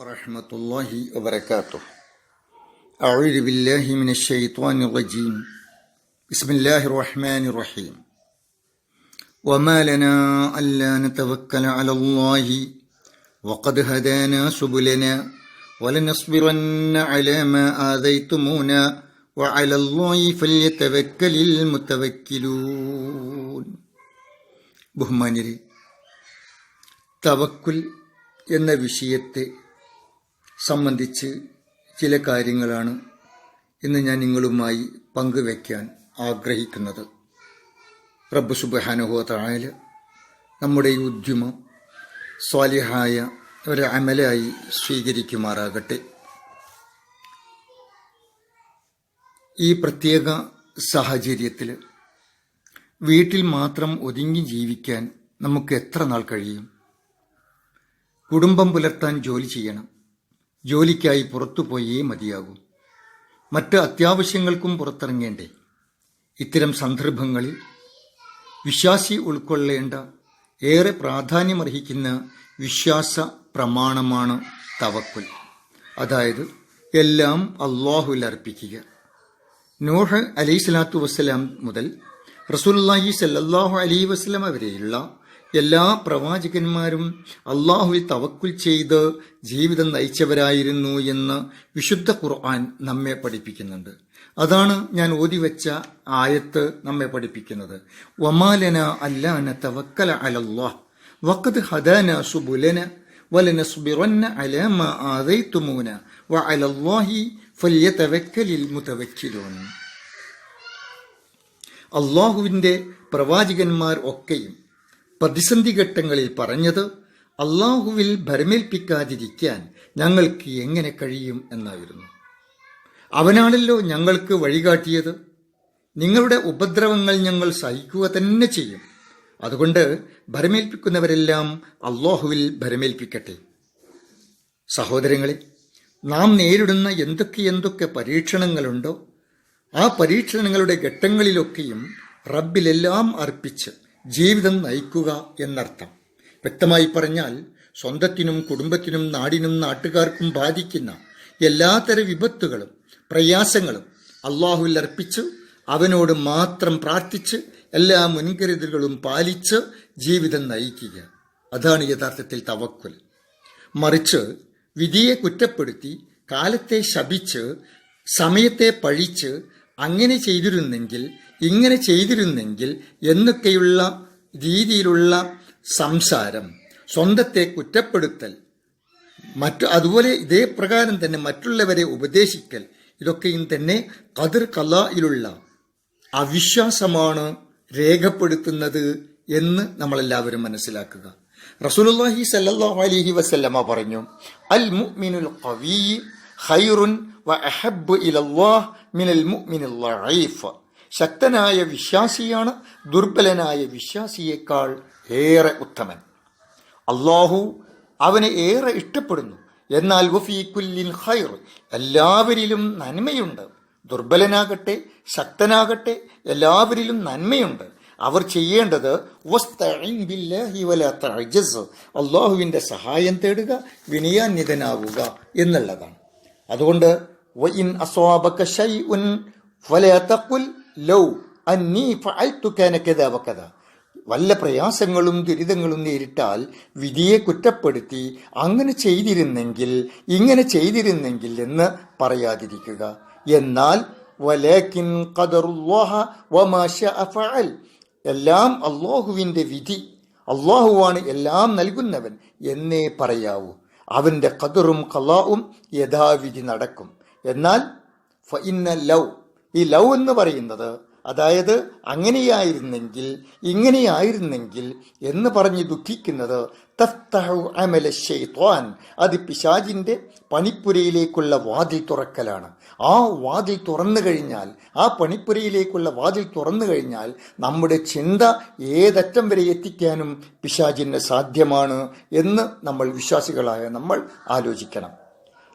ورحمة الله وبركاته. أعوذ بالله من الشيطان الرجيم. بسم الله الرحمن الرحيم. وما لنا ألا نتوكل على الله وقد هدانا سبلنا ولنصبرن على ما آذيتمونا وعلى الله فليتوكل المتوكلون. ബഹുമാന്യരെ, തവക്കുൽ എന്ന വിഷയത്തെ സംബന്ധിച്ച് ചില കാര്യങ്ങളാണ് ഇന്ന് ഞാൻ നിങ്ങളുമായി പങ്കുവയ്ക്കാൻ ആഗ്രഹിക്കുന്നത്. റബ്ബ് സുബ്ഹാനഹു വ തആല നമ്മുടെ ഈ ഉദ്യമം സ്വാലിഹായ ഒരു അമലായി സ്വീകരിക്കുമാറാകട്ടെ. ഈ പ്രത്യേക സാഹചര്യത്തിൽ വീട്ടിൽ മാത്രം ഒതുങ്ങി ജീവിക്കാൻ നമുക്ക് എത്ര നാൾ കഴിയും? കുടുംബം പുലർത്താൻ ജോലി ചെയ്യണം. ജോലിക്കായി പുറത്തുപോയേ മതിയാകും. മറ്റ് അത്യാവശ്യങ്ങൾക്കും പുറത്തിറങ്ങേണ്ടേ? ഇത്തരം സന്ദർഭങ്ങളിൽ വിശ്വാസി ഉൾക്കൊള്ളേണ്ട ഏറെ പ്രാധാന്യമർഹിക്കുന്ന വിശ്വാസ പ്രമാണമാണ് തവക്കുൽ. അതായത് എല്ലാം അല്ലാഹുവിൽ അർപ്പിക്കുക. നൂഹ് അലൈഹിസ്സലാത്തു വസ്സലാം മുതൽ റസൂലുള്ളാഹി സ്വല്ലല്ലാഹു അലൈഹി വസല്ലം വരെയുള്ള എല്ലാ പ്രവാചകന്മാരും അള്ളാഹുവിൽ തവക്കുൽ ചെയ്ത് ജീവിതം നയിച്ചവരായിരുന്നു എന്ന് വിശുദ്ധ ഖുർആൻ നമ്മെ പഠിപ്പിക്കുന്നുണ്ട്. അതാണ് ഞാൻ ഓതിവെച്ച ആയത്ത് നമ്മെ പഠിപ്പിക്കുന്നത്. വമാലന അല്ലാ നതവക്കല അലല്ലാഹ് വഖദ് ഹദാനാ സുബുലന വലനസ്ബിറന്ന അലാ മാ ആദൈതുമൂന വഅലല്ലാഹി ഫല്യതവക്കലിൽ മുതവക്കിലൂൻ. അള്ളാഹുവിൻ്റെ പ്രവാചകന്മാർ ഒക്കെയും പ്രതിസന്ധി ഘട്ടങ്ങളിൽ പറഞ്ഞത് അള്ളാഹുവിൽ ഭരമേൽപ്പിക്കാതിരിക്കാൻ ഞങ്ങൾക്ക് എങ്ങനെ കഴിയും എന്നായിരുന്നു. അവനാണല്ലോ ഞങ്ങൾക്ക് വഴികാട്ടിയത്. നിങ്ങളുടെ ഉപദ്രവങ്ങൾ ഞങ്ങൾ സഹിക്കുക തന്നെ ചെയ്യും. അതുകൊണ്ട് ഭരമേൽപ്പിക്കുന്നവരെല്ലാം അള്ളാഹുവിൽ ഭരമേൽപ്പിക്കട്ടെ. സഹോദരങ്ങളെ, നാം നേരിടുന്ന എന്തൊക്കെ പരീക്ഷണങ്ങളുണ്ടോ ആ പരീക്ഷണങ്ങളുടെ ഘട്ടങ്ങളിലൊക്കെയും റബ്ബിലെല്ലാം അർപ്പിച്ച് ജീവിതം നയിക്കുക എന്നർത്ഥം. വ്യക്തമായി പറഞ്ഞാൽ സ്വന്തത്തിനും കുടുംബത്തിനും നാടിനും നാട്ടുകാർക്കും ബാധിക്കുന്ന എല്ലാത്തര വിപത്തുകളും പ്രയാസങ്ങളും അള്ളാഹുവിൽ അർപ്പിച്ച് അവനോട് മാത്രം പ്രാർത്ഥിച്ച് എല്ലാ മുൻകരുതലുകളും പാലിച്ച് ജീവിതം നയിക്കുക. അതാണ് യഥാർത്ഥത്തിൽ തവക്കുൽ. മറിച്ച് വിധിയെ കുറ്റപ്പെടുത്തി, കാലത്തെ ശപിച്ച്, സമയത്തെ പഴിച്ച്, അങ്ങനെ ചെയ്തിരുന്നെങ്കിൽ ഇങ്ങനെ ചെയ്തിരുന്നെങ്കിൽ എന്നൊക്കെയുള്ള രീതിയിലുള്ള സംസാരം, സ്വന്തത്തെ കുറ്റപ്പെടുത്തൽ, അതുപോലെ ഇതേ പ്രകാരം തന്നെ മറ്റുള്ളവരെ ഉപദേശിക്കൽ, ഇതൊക്കെയും തന്നെ ഖദർ ഖലായിലുള്ള അവിശ്വാസമാണ് രേഖപ്പെടുത്തുന്നത് എന്ന് നമ്മളെല്ലാവരും മനസ്സിലാക്കുക. റസൂലുള്ളാഹി സ്വല്ലല്ലാഹു അലൈഹി വസല്ലമ പറഞ്ഞു, അൽ മുഅ്മിനുൽ ഖവി ഖൈറുൻ വ അഹബ്ബു ഇലല്ലാഹ് മിനൽ മുഅ്മിനിൽ ളഈഫ്. ശക്തനായ വിശ്വാസിയാണ് ദുർബലനായ വിശ്വാസിയേക്കാൾ ഏറെ ഉത്തമൻ. അള്ളാഹു അവനെ ഏറെ ഇഷ്ടപ്പെടുന്നു. എന്നാൽ വഫീ കുല്ലിൻ ഖൈർ, എല്ലാവരിലും നന്മയുണ്ട്. ദുർബലനാകട്ടെ ശക്തനാകട്ടെ എല്ലാവരിലും നന്മയുണ്ട്. അവർ ചെയ്യേണ്ടത് വസ്തഈൻ ബില്ലാഹി വലാ തഅജസ്, അള്ളാഹുവിൻ്റെ സഹായം തേടുക, വിനയാന്വിതനാവുക എന്നുള്ളതാണ്. അതുകൊണ്ട് വഇൻ അസ്വാബക ശൈഉൻ ഫലാ തഖുൽ ലൗ അന്നീ ഫഅൽതു കാന കദാ വകദാ. വല്ല പ്രയാസങ്ങളും ദുരിതങ്ങളും നേരിട്ടാൽ വിധിയെ കുറ്റപ്പെടുത്തി അങ്ങനെ ചെയ്തിരുന്നെങ്കിൽ ഇങ്ങനെ ചെയ്തിരുന്നെങ്കിൽ എന്ന് പറയാതിരിക്കുക. എന്നാൽ വലാകിൻ ഖദറുല്ലാഹ വമാ ശഅ ഫഅൽ, എല്ലാം അല്ലാഹുവിൻ്റെ വിധി, അല്ലാഹുവാണ് എല്ലാം നൽകുന്നവൻ എന്നേ പറയാവൂ. അവൻ്റെ ഖദറും ഖലാഉം യഥാവിധി നടക്കും. എന്നാൽ ഫഇന്ന ലൗ, ഈ ലൗ എന്ന് പറയുന്നത് അതായത് അങ്ങനെയായിരുന്നെങ്കിൽ ഇങ്ങനെയായിരുന്നെങ്കിൽ എന്ന് പറഞ്ഞ് ദുഃഖിക്കുന്നത് തഫ്തഹു അമല ശൈത്വാൻ, അത് പിശാചിൻ്റെ പണിപ്പുരയിലേക്കുള്ള വാതിൽ തുറക്കലാണ്. ആ വാതിൽ തുറന്നു കഴിഞ്ഞാൽ, ആ പണിപ്പുരയിലേക്കുള്ള വാതിൽ തുറന്നു കഴിഞ്ഞാൽ നമ്മുടെ ചിന്ത ഏതറ്റം വരെ എത്തിക്കാനും പിശാചിന് സാധ്യമാണ് എന്ന് നമ്മൾ വിശ്വാസികളായ നമ്മൾ ആലോചിക്കണം.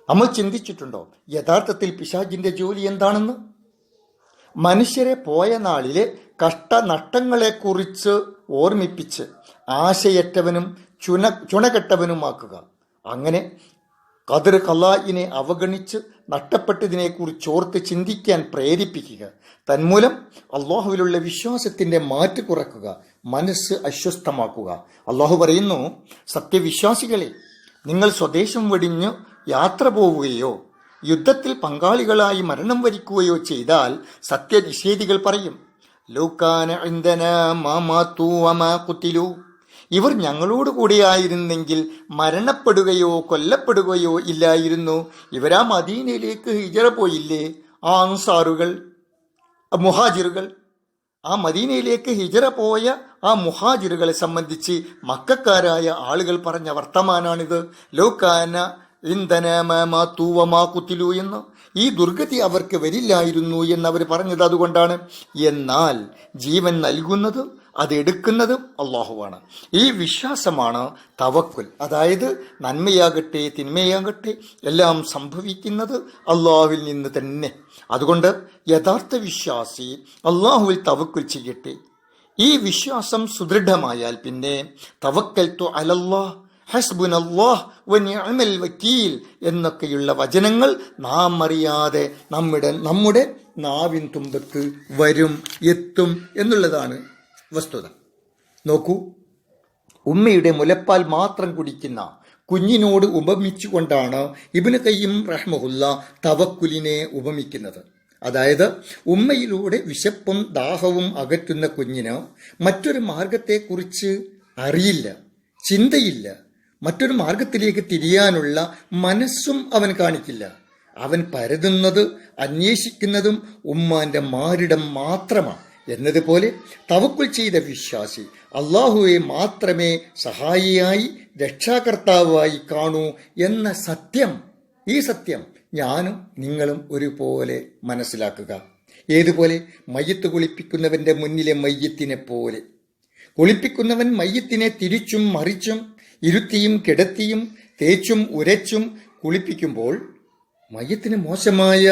നമ്മൾ ചിന്തിച്ചിട്ടുണ്ടോ യഥാർത്ഥത്തിൽ പിശാചിൻ്റെ ജോലി എന്താണെന്ന്? മനുഷ്യരെ പോയ നാളിലെ കഷ്ടനഷ്ടങ്ങളെക്കുറിച്ച് ഓർമ്മിപ്പിച്ച് ആശയറ്റവനും ചുണകെട്ടവനുമാക്കുക. അങ്ങനെ ഖദർ ഖലാഇനെ അവഗണിച്ച് നഷ്ടപ്പെട്ടതിനെക്കുറിച്ച് ഓർത്ത് ചിന്തിക്കാൻ പ്രേരിപ്പിക്കുക. തന്മൂലം അള്ളാഹുവിലുള്ള വിശ്വാസത്തിന്റെ മാറ്റ് കുറക്കുക, മനസ്സ് അസ്വസ്ഥമാക്കുക. അള്ളാഹു പറയുന്നു, സത്യവിശ്വാസികളെ, നിങ്ങൾ സ്വദേശം വെടിഞ്ഞ് യാത്ര പോവുകയോ യുദ്ധത്തിൽ പങ്കാളികളായി മരണം വരിക്കുകയോ ചെയ്താൽ സത്യനിഷേധികൾ പറയും, ലൗകാന ഇൻദനാ മാ മാതു വമാ ഖുതിലു, ഇവർ ഞങ്ങളോട് കൂടെയായിരുന്നെങ്കിൽ മരണപ്പെടുകയോ കൊല്ലപ്പെടുകയോ ഇല്ലായിരുന്നു. ഇവരാ മദീനയിലേക്ക് ഹിജറ പോയില്ലേ? ആ അൻസാറുകൾ, മുഹാജിറുകൾ, ആ മദീനയിലേക്ക് ഹിജറ പോയ ആ മുഹാജിറുകളെ സംബന്ധിച്ച് മക്കക്കാരായ ആളുകൾ പറഞ്ഞ വർത്തമാനാണിത്. ലൗകാന ഇൻദനാ മാ മാതു വമാ ഖുതിലു എന്ന്. ഈ ദുർഗതി അവർക്ക് വരില്ലായിരുന്നു എന്നവർ പറഞ്ഞത് അതുകൊണ്ടാണ്. എന്നാൽ ജീവൻ നൽകുന്നത്, അതെടുക്കുന്നതും അള്ളാഹുവാണ്. ഈ വിശ്വാസമാണ് തവക്കുൽ. അതായത് നന്മയാകട്ടെ തിന്മയാകട്ടെ എല്ലാം സംഭവിക്കുന്നത് അള്ളാഹുവിൽ നിന്ന് തന്നെ. അതുകൊണ്ട് യഥാർത്ഥ വിശ്വാസി അള്ളാഹുവിൽ തവക്കുൽ ചെയ്യട്ടെ. ഈ വിശ്വാസം സുദൃഢമായാൽ പിന്നെ തവക്കൽതു അലല്ലാഹ് ഹസ്ബുനല്ലാഹ് വനിഅമൽ വക്കീൽ എന്നൊക്കെയുള്ള വചനങ്ങൾ നാം അറിയാതെ നമ്മുടെ നാവിൻ തുമ്പത്ത് വരും, എത്തും എന്നുള്ളതാണ് വസ്തുത. നോക്കൂ, ഉമ്മയുടെ മുലപ്പാൽ മാത്രം കുടിക്കുന്ന കുഞ്ഞിനോട് ഉപമിച്ചുകൊണ്ടാണ് ഇബ്നു ഖയ്യിം റഹ്മഹുല്ല തവക്കുലിനെ ഉപമിക്കുന്നത്. അതായത് ഉമ്മയിലൂടെ വിശപ്പും ദാഹവും അകറ്റുന്ന കുഞ്ഞിന് മറ്റൊരു മാർഗത്തെക്കുറിച്ച് അറിയില്ല, ചിന്തയില്ല, മറ്റൊരു മാർഗത്തിലേക്ക് തിരിയാനുള്ള മനസ്സും അവൻ കാണിക്കില്ല. അവൻ പരതുന്നത് അന്വേഷിക്കുന്നതും ഉമ്മാന്റെ മാറിടം മാത്രമാണ് എന്നതുപോലെ തവക്കുൽ ചെയ്ത വിശ്വാസി അള്ളാഹുവെ മാത്രമേ സഹായിയായി രക്ഷാകർത്താവായി കാണൂ എന്ന സത്യം, ഈ സത്യം ഞാനും നിങ്ങളും ഒരുപോലെ മനസ്സിലാക്കുക. ഏതുപോലെ? മയ്യത്ത് കുളിപ്പിക്കുന്നവന്റെ മുന്നിലെ മയ്യത്തിനെ പോലെ. കുളിപ്പിക്കുന്നവൻ മയ്യത്തിനെ തിരിച്ചും മറിച്ചും ഇരുത്തിയും കിടത്തിയും തേച്ചും ഉരച്ചും കുളിപ്പിക്കുമ്പോൾ മയ്യത്തിന് മോശമായ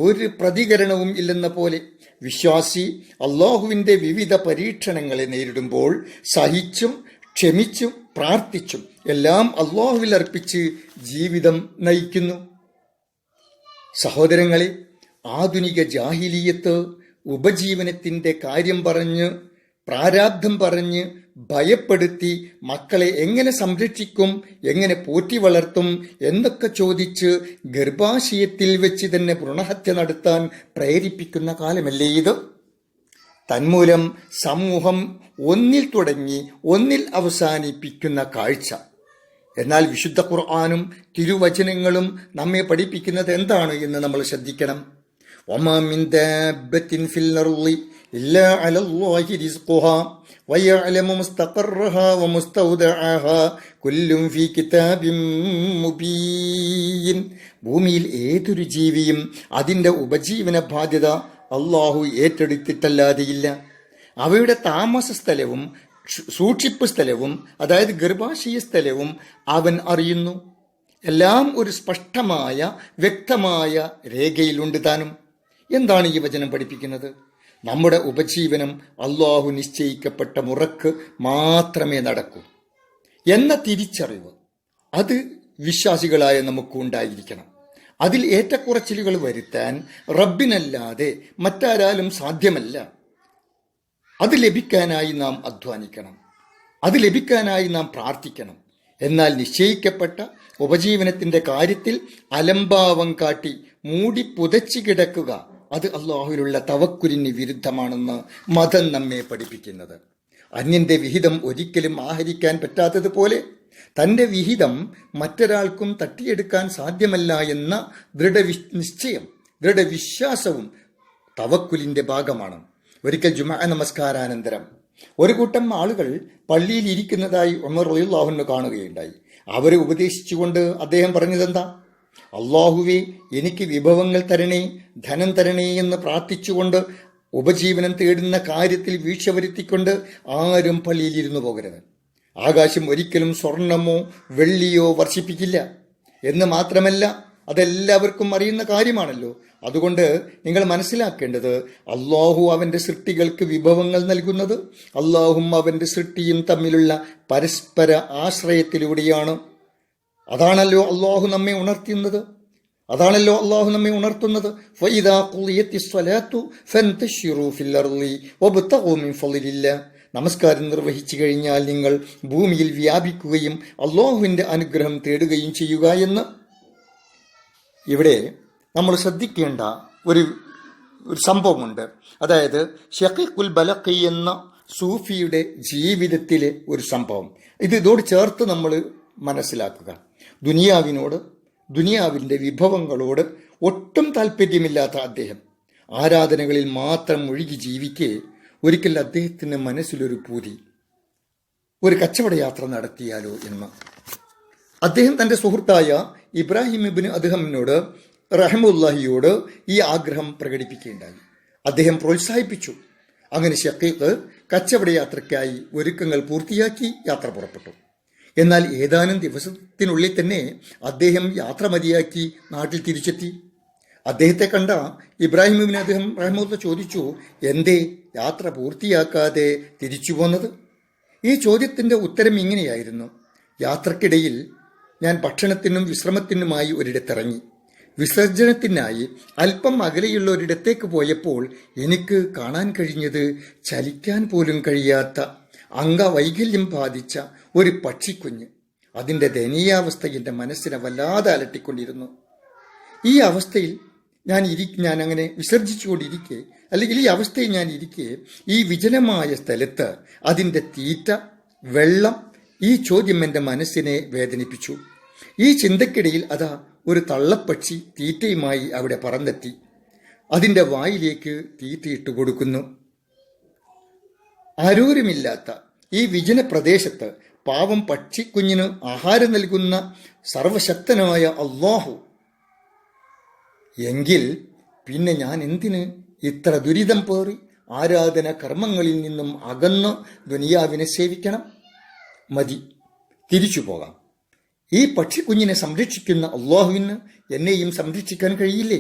ഒരു പ്രതികരണവും ഇല്ലെന്ന പോലെ വിശ്വാസി അള്ളാഹുവിൻ്റെ വിവിധ പരീക്ഷണങ്ങളെ നേരിടുമ്പോൾ സഹിച്ചും ക്ഷമിച്ചും പ്രാർത്ഥിച്ചും എല്ലാം അള്ളാഹുവിൽ അർപ്പിച്ച് ജീവിതം നയിക്കുന്നു. സഹോദരങ്ങളെ, ആധുനിക ജാഹിലിയത്ത് ഉപജീവനത്തിൻ്റെ കാര്യം പറഞ്ഞ്, പ്രാരാബ്ധം പറഞ്ഞ് ഭയപ്പെടുത്തി മക്കളെ എങ്ങനെ സംരക്ഷിക്കും, എങ്ങനെ പോറ്റി വളർത്തും എന്നൊക്കെ ചോദിച്ച് ഗർഭാശയത്തിൽ വെച്ച് തന്നെ ഭ്രൂണഹത്യ നടത്താൻ പ്രേരിപ്പിക്കുന്ന കാലമല്ലേ ഇത്? തന്മൂലം സമൂഹം ഒന്നിൽ തുടങ്ങി ഒന്നിൽ അവസാനിപ്പിക്കുന്ന കാഴ്ച. എന്നാൽ വിശുദ്ധ ഖുർആനും തിരുവചനങ്ങളും നമ്മെ പഠിപ്പിക്കുന്നത് എന്താണ് എന്ന് നമ്മൾ ശ്രദ്ധിക്കണം. വമാ മിൻ ദാബത്തിൻ ഫിൽ അർളി ഇല്ലാ അലല്ലാഹി റിസ്ഖുഹാ വയഅലമു മുസ്തഖറഹാ വമുസ്തൗദഅഹാ കുല്ലും ഫീ കിതാബിൻ മുബീൻ. ഭൂമിയിൽ ഏതൊരു ജീവിയും അതിൻ്റെ ഉപജീവന ബാധ്യത അള്ളാഹു ഏറ്റെടുത്തിട്ടല്ലാതെയില്ല. അവയുടെ താമസ സ്ഥലവും സൂക്ഷിപ്പ് സ്ഥലവും, അതായത് ഗർഭാശയ സ്ഥലവും അവൻ അറിയുന്നു. എല്ലാം ഒരു സ്പഷ്ടമായ വ്യക്തമായ രേഖയിലുണ്ട് താനും. എന്താണ് ഈ വചനം പഠിപ്പിക്കുന്നത്? നമ്മുടെ ഉപജീവനം അള്ളാഹു നിശ്ചയിക്കപ്പെട്ട മുറക്ക് മാത്രമേ നടക്കൂ എന്ന തിരിച്ചറിവ് അത് വിശ്വാസികളായ നമുക്ക് ഉണ്ടായിരിക്കണം. അതിൽ ഏറ്റക്കുറച്ചിലുകൾ വരുത്താൻ റബ്ബിനല്ലാതെ മറ്റാരാലും സാധ്യമല്ല. അത് ലഭിക്കാനായി നാം അധ്വാനിക്കണം, അത് ലഭിക്കാനായി നാം പ്രാർത്ഥിക്കണം. എന്നാൽ നിശ്ചയിക്കപ്പെട്ട ഉപജീവനത്തിന്റെ കാര്യത്തിൽ അലംഭാവം കാട്ടി മൂടി പുതച്ചു കിടക്കുക, അത് അള്ളാഹുവിലുള്ള തവക്കുലിന് വിരുദ്ധമാണെന്ന് മതം നമ്മെ പഠിപ്പിക്കുന്നത്. അന്യന്റെ വിഹിതം ഒരിക്കലും ആഹരിക്കാൻ പറ്റാത്തതുപോലെ തൻ്റെ വിഹിതം മറ്റൊരാൾക്കും തട്ടിയെടുക്കാൻ സാധ്യമല്ല എന്ന ദൃഢനിശ്ചയം, ദൃഢവിശ്വാസവും തവക്കുലിന്റെ ഭാഗമാണ്. ഒരിക്കൽ ജുമാ നമസ്കാരാനന്തരം ഒരു കൂട്ടം ആളുകൾ പള്ളിയിൽ ഇരിക്കുന്നതായി ഉമർ റളിയല്ലാഹു അൻഹു കാണുകയുണ്ടായി. അവരെ ഉപദേശിച്ചുകൊണ്ട് അദ്ദേഹം പറഞ്ഞതെന്താ? അള്ളാഹുവേ, എനിക്ക് വിഭവങ്ങൾ തരണേ, ധനം തരണേ എന്ന് പ്രാർത്ഥിച്ചുകൊണ്ട് ഉപജീവനം തേടുന്ന കാര്യത്തിൽ വീഴ്ച വരുത്തിക്കൊണ്ട് ആരും പള്ളിയിൽ ഇരുന്നു പോകരുത്. ആകാശം ഒരിക്കലും സ്വർണമോ വെള്ളിയോ വർഷിപ്പിക്കില്ല എന്ന് മാത്രമല്ല, അതെല്ലാവർക്കും അറിയുന്ന കാര്യമാണല്ലോ. അതുകൊണ്ട് നിങ്ങൾ മനസ്സിലാക്കേണ്ടത്, അള്ളാഹു അവൻ്റെ സൃഷ്ടികൾക്ക് വിഭവങ്ങൾ നൽകുന്നത് അള്ളാഹും അവൻ്റെ സൃഷ്ടിയും തമ്മിലുള്ള പരസ്പര ആശ്രയത്തിലൂടെയാണ്. അതാണല്ലോ അള്ളാഹു നമ്മെ ഉണർത്തുന്നത്. ഫഇദാ ഖുളിയത്തിസ് സ്വലാത്തു ഫൻതശിറൂ ഫിൽ അർളി വബ്തഗൂ മിൻ ഫളിലില്ലാ. നമസ്കാരം നിർവഹിച്ചു കഴിഞ്ഞാൽ നിങ്ങൾ ഭൂമിയിൽ വ്യാപിക്കുകയും അള്ളാഹുവിൻ്റെ അനുഗ്രഹം തേടുകയും ചെയ്യുക എന്ന്. ഇവിടെ നമ്മൾ ശ്രദ്ധിക്കേണ്ട ഒരു സംഭവമുണ്ട്. അതായത് ഷഖീഖുൽ ബലഖി എന്ന സൂഫിയുടെ ജീവിതത്തിലെ ഒരു സംഭവം. ഇതോട് ചേർത്ത് നമ്മൾ മനസ്സിലാക്കുക. ദുനിയാവിൻ്റെ വിഭവങ്ങളോട് ഒട്ടും താല്പര്യമില്ലാത്ത അദ്ദേഹം ആരാധനകളിൽ മാത്രം മുഴുകി ജീവിക്കെ ഒരിക്കൽ അദ്ദേഹത്തിന് മനസ്സിലൊരു പൂതി, ഒരു കച്ചവട യാത്ര നടത്തിയാലോ എന്ന്. അദ്ദേഹം തൻ്റെ സുഹൃത്തായ ഇബ്രാഹിം ഇബ്നു അദ്ഹമിനോട് റഹ്മത്തുള്ളാഹിയോട് ഈ ആഗ്രഹം പ്രകടിപ്പിക്കുകയുണ്ടായി. അദ്ദേഹം പ്രോത്സാഹിപ്പിച്ചു. അങ്ങനെ ഷഖീഖ് കച്ചവട യാത്രയ്ക്കായി ഒരുക്കങ്ങൾ പൂർത്തിയാക്കി യാത്ര പുറപ്പെട്ടു. എന്നാൽ ഏതാനും ദിവസത്തിനുള്ളിൽ തന്നെ അദ്ദേഹം യാത്ര മതിയാക്കി നാട്ടിൽ തിരിച്ചെത്തി. അദ്ദേഹത്തെ കണ്ട ഇബ്രാഹിം ഇബ്നു അദ്ഹം റഹ്മത്തുള്ളാഹി ചോദിച്ചു, എന്തേ യാത്ര പൂർത്തിയാക്കാതെ തിരിച്ചു പോന്നത്? ഈ ചോദ്യത്തിൻ്റെ ഉത്തരം ഇങ്ങനെയായിരുന്നു: യാത്രക്കിടയിൽ ഞാൻ ഭക്ഷണത്തിനും വിശ്രമത്തിനുമായി ഒരിടത്തിറങ്ങി. വിസർജനത്തിനായി അല്പം അകലെയുള്ള ഒരിടത്തേക്ക് പോയപ്പോൾ എനിക്ക് കാണാൻ കഴിഞ്ഞത് ചലിക്കാൻ പോലും കഴിയാത്ത അംഗവൈകല്യം ബാധിച്ച ഒരു പക്ഷിക്കുഞ്ഞ്. അതിൻ്റെ ദയനീയാവസ്ഥ എൻ്റെ മനസ്സിനെ വല്ലാതെ അലട്ടിക്കൊണ്ടിരുന്നു. ഈ അവസ്ഥയിൽ ഞാൻ അങ്ങനെ വിസർജിച്ചുകൊണ്ടിരിക്കെ, അല്ലെങ്കിൽ ഈ അവസ്ഥയിൽ ഞാൻ ഇരിക്കെ, ഈ വിജനമായ സ്ഥലത്ത് അതിൻ്റെ തീറ്റ, വെള്ളം, ഈ ചോദ്യം എൻ്റെ മനസ്സിനെ വേദനിപ്പിച്ചു. ഈ ചിന്തക്കിടയിൽ അതാ ഒരു തള്ളപ്പക്ഷി തീറ്റയുമായി അവിടെ പറന്നെത്തി അതിൻ്റെ വായിലേക്ക് തീറ്റയിട്ട് കൊടുക്കുന്നു. ആരോരുമില്ലാത്ത ഈ വിജന പ്രദേശത്ത് പാവം പക്ഷിക്കുഞ്ഞിന് ആഹാരം നൽകുന്ന സർവശക്തനായ അല്ലാഹു. എങ്കിൽ പിന്നെ ഞാൻ എന്തിന് ഇത്ര ദുരിതം പേറി ആരാധന കർമ്മങ്ങളിൽ നിന്നും അകന്ന് ദുനിയാവിനെ സേവിക്കണം? മതി, തിരിച്ചു പോകാം. ഈ പക്ഷിക്കുഞ്ഞിനെ സംരക്ഷിക്കുന്ന അല്ലാഹുവിന് എന്നെയും സംരക്ഷിക്കാൻ കഴിയില്ലേ?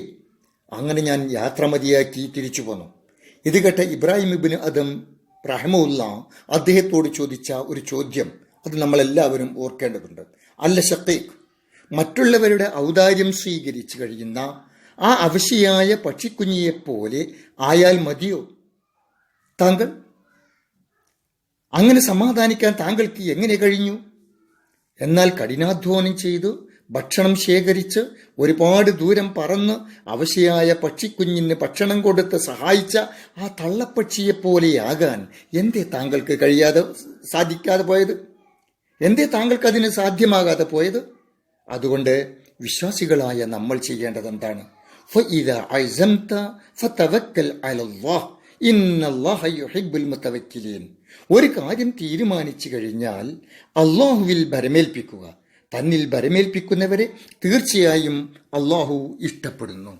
അങ്ങനെ ഞാൻ യാത്ര മതിയാക്കി തിരിച്ചു പോന്നു. ഇത് കേട്ട ഇബ്രാഹിം ഇബ്നു അദ്ഹം റഹ്മത്തുള്ളാഹി അദ്ദേഹത്തോട് ചോദിച്ച ഒരു ചോദ്യം, അത് നമ്മളെല്ലാവരും ഓർക്കേണ്ടതുണ്ട്. അല്ല ഷഖീഖ്, മറ്റുള്ളവരുടെ ഔദാര്യം സ്വീകരിച്ചു കഴിയുന്ന ആ അവശിയായ പക്ഷിക്കുഞ്ഞിയെപ്പോലെ ആയാൽ മതിയോ താങ്കൾ? അങ്ങനെ സമാധാനിക്കാൻ താങ്കൾക്ക് എങ്ങനെ കഴിഞ്ഞു? എന്നാൽ കഠിനാധ്വാനം ചെയ്ത് ഭക്ഷണം ശേഖരിച്ച് ഒരുപാട് ദൂരം പറന്ന് അവശയായ പക്ഷിക്കുഞ്ഞിന് ഭക്ഷണം കൊടുത്ത് സഹായിച്ച ആ തള്ളപ്പക്ഷിയെപ്പോലെയാകാൻ എന്തേ താങ്കൾക്ക് സാധിക്കാതെ പോയത്? എന്തേ താങ്കൾക്ക് അതിന് സാധ്യമാകാതെ പോയത്? അതുകൊണ്ട് വിശ്വാസികളായ നമ്മൾ ചെയ്യേണ്ടത് എന്താണ്? ഫഇദാ അസ്സംത ഫതവക്കൽ അലല്ലാഹ് ഇന്നല്ലാഹ യുഹിബ്ബുൽ മുതവക്കിലീൻ. ഒരു കാര്യം തീരുമാനിച്ചു കഴിഞ്ഞാൽ അല്ലാഹുവിൽ ഭരമേൽപ്പിക്കുക. തന്നിൽ ഭരമേൽപ്പിക്കുന്നവരെ തീർച്ചയായും അല്ലാഹു ഇഷ്ടപ്പെടുന്നു.